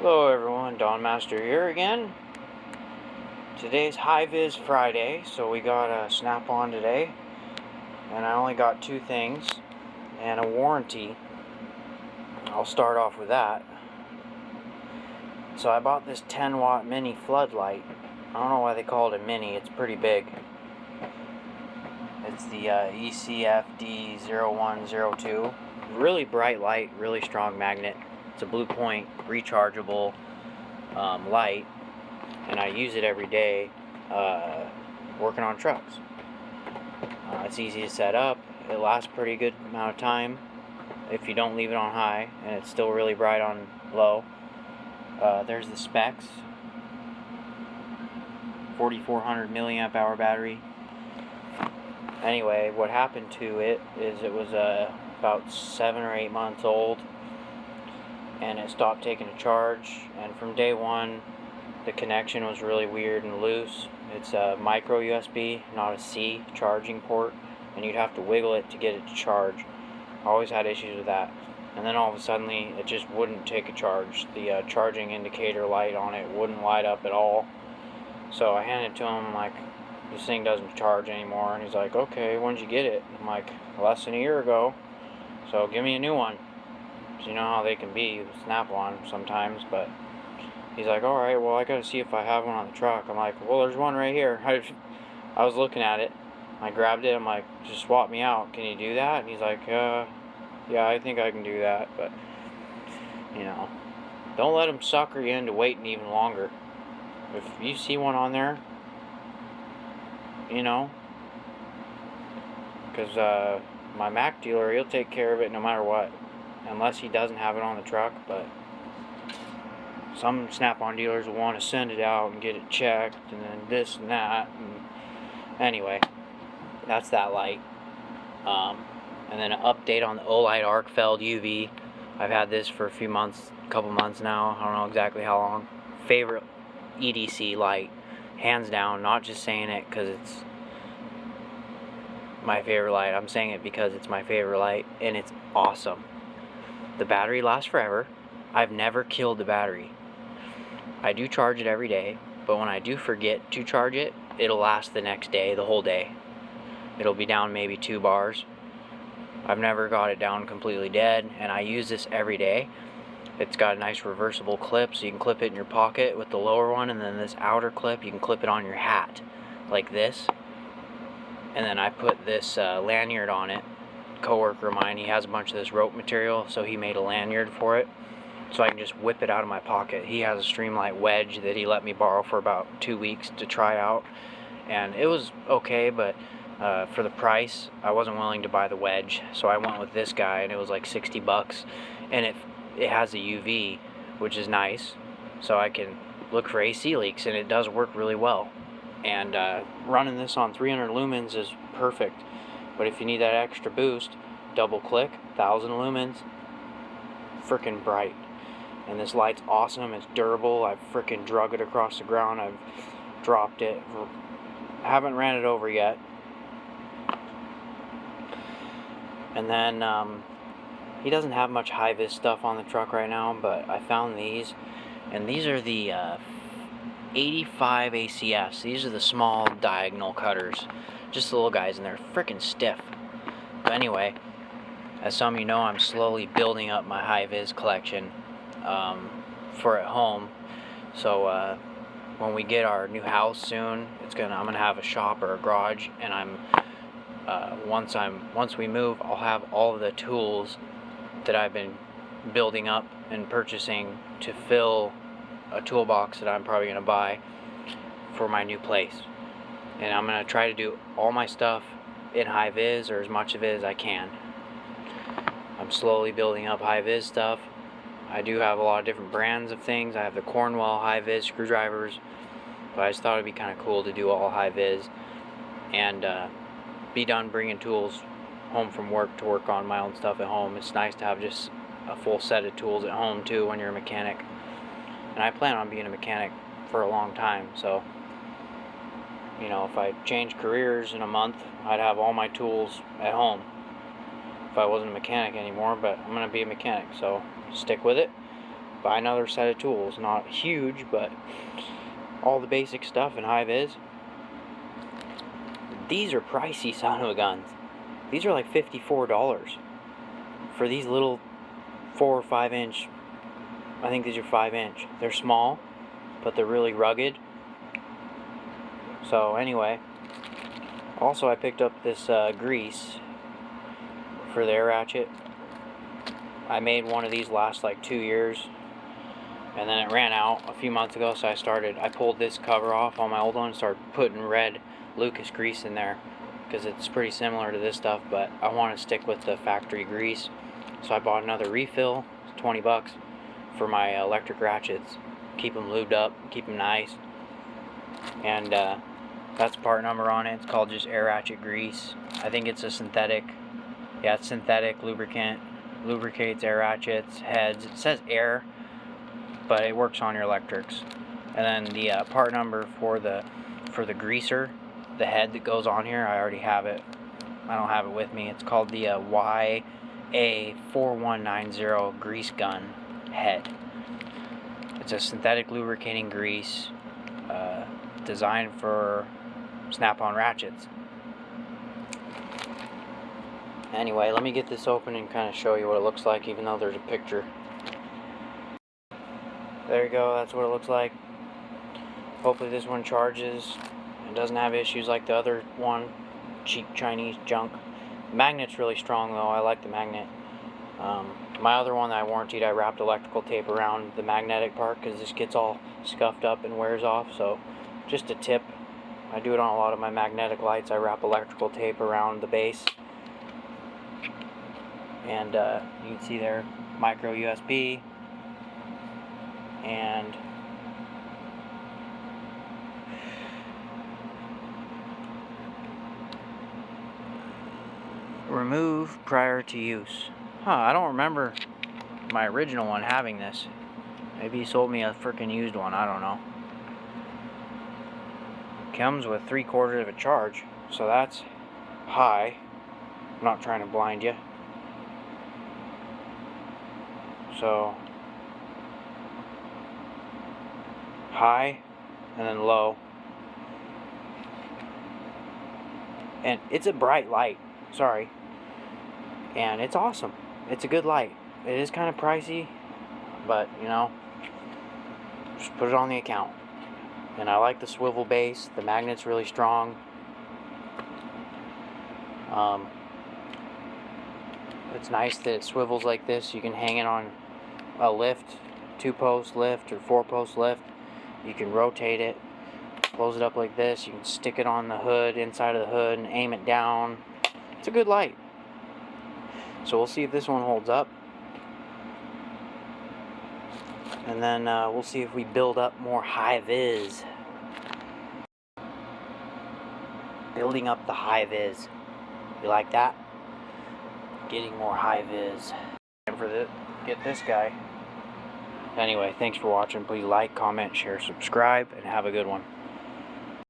Hello everyone, Don Master here again. Today's High-Vis Friday, so we got a Snap-on today. And I only got two things and a warranty. I'll start off with that. So I bought this 10 watt mini floodlight. I don't know why they call it a mini, it's pretty big. It's the ECFD0102. Really bright light, really strong magnet. It's a bluepoint rechargeable light, and I use it every day working on trucks. It's easy to set up. It lasts a pretty good amount of time if you don't leave it on high, and it's still really bright on low. There's the specs. 4400 milliamp hour battery. Anyway, what happened to it is it was about 7 or 8 months old, and it stopped taking a charge, and from day one the connection was really weird and loose. It's a micro USB, not a C charging port, and you'd have to wiggle it to get it to charge. I always had issues with that, and then all of a sudden it just wouldn't take a charge. The charging indicator light on it wouldn't light up at all. So I handed it to him, like, this thing doesn't charge anymore, and he's like, okay, when did you get it? I'm like, less than a year ago, so give me a new one. So you know how they can be with Snap-on sometimes, but he's like, alright, well, I gotta see if I have one on the truck. I'm like, well, there's one right here. I was looking at it, I grabbed it, I'm like, just swap me out, can you do that? And he's like, yeah, I think I can do that, but, you know, don't let them sucker you into waiting even longer. If you see one on there, you know, because my Mac dealer, he'll take care of it no matter what, unless he doesn't have it on the truck. But some Snap-on dealers will want to send it out and get it checked, and then this and that, and anyway, that's that light. And then an update on the Olight Arcfeld UV. I've had this for a couple months now, I don't know exactly how long. Favorite EDC light, hands down. Not just saying it because it's my favorite light, I'm saying it because it's my favorite light, and it's awesome. The battery lasts forever. I've never killed the battery. I do charge it every day, but when I do forget to charge it, it'll last the next day, the whole day. It'll be down maybe 2 bars. I've never got it down completely dead, and I use this every day. It's got a nice reversible clip, so you can clip it in your pocket with the lower one, and then this outer clip, you can clip it on your hat, like this. And then I put this lanyard on it. Coworker of mine, he has a bunch of this rope material, so he made a lanyard for it, so I can just whip it out of my pocket. He has a Streamlight wedge that he let me borrow for about 2 weeks to try out, and it was okay, but for the price, I wasn't willing to buy the wedge, so I went with this guy, and it was like $60, and it has a UV, which is nice, so I can look for AC leaks, and it does work really well. And running this on 300 lumens is perfect, but if you need that extra boost, double click, 1000 lumens, freaking bright. And this light's awesome, it's durable. I've freaking drug it across the ground, I've dropped it, I haven't ran it over yet. And then he doesn't have much high-vis stuff on the truck right now, but I found these, and these are the 85 ACFs. These are the small diagonal cutters, just the little guys, and they're freaking stiff. But anyway, as some of you know, I'm slowly building up my high-vis collection for at home. So when we get our new house soon, I'm gonna have a shop or a garage, and once we move, I'll have all of the tools that I've been building up and purchasing to fill a toolbox that I'm probably gonna buy for my new place. And I'm gonna try to do all my stuff in high-vis, or as much of it as I can. I'm slowly building up high-vis stuff. I do have a lot of different brands of things. I have the Cornwell high-vis screwdrivers, but I just thought it'd be kind of cool to do all high-vis and be done bringing tools home from work to work on my own stuff at home. It's nice to have just a full set of tools at home too when you're a mechanic. And I plan on being a mechanic for a long time, so you know, if I change careers in a month, I'd have all my tools at home if I wasn't a mechanic anymore. But I'm gonna be a mechanic, so stick with it. buy another set of tools. Not huge, but all the basic stuff in high vis. These are pricey son of a guns. These are like $54 for these little 4 or 5 inch. I think these are 5 inch. They're small, but they're really rugged. So anyway, also I picked up this grease for the air ratchet. I made one of these last like 2 years, and then it ran out a few months ago, so I pulled this cover off on my old one and started putting red Lucas grease in there, because it's pretty similar to this stuff, but I want to stick with the factory grease. So I bought another refill, $20, for my electric ratchets. Keep them lubed up, keep them nice. And that's part number on it. It's called just air ratchet grease. I think it's a synthetic. Yeah, it's synthetic lubricant. Lubricates air ratchets, heads. It says air, but it works on your electrics. And then the part number for the greaser, the head that goes on here, I already have it. I don't have it with me. It's called the YA4190 grease gun head. It's a synthetic lubricating grease designed for Snap-on ratchets. Anyway, let me get this open and kind of show you what it looks like, even though there's a picture. There you go, that's what it looks like. Hopefully this one charges and doesn't have issues like the other one, cheap Chinese junk. The magnet's really strong though, I like the magnet. My other one that I warranted, I wrapped electrical tape around the magnetic part because this gets all scuffed up and wears off. So just a tip, I do it on a lot of my magnetic lights. I wrap electrical tape around the base. And you can see there, micro USB. And remove prior to use. I don't remember my original one having this. Maybe he sold me a freaking used one, I don't know. Comes with 3/4 of a charge, so that's high. I'm not trying to blind you. So, high, and then low. And it's a bright light, sorry. And it's awesome. It's a good light. It is kind of pricey, but you know, just put it on the account. And I like the swivel base. The magnet's really strong. It's nice that it swivels like this. You can hang it on a lift, 2-post lift or 4-post lift. You can rotate it, close it up like this. You can stick it on the hood, inside of the hood, and aim it down. It's a good light. So we'll see if this one holds up. And then we'll see if we build up more high vis. Building up the high vis. You like that? Getting more high vis. And for get this guy. Anyway, thanks for watching. Please like, comment, share, subscribe, and have a good one.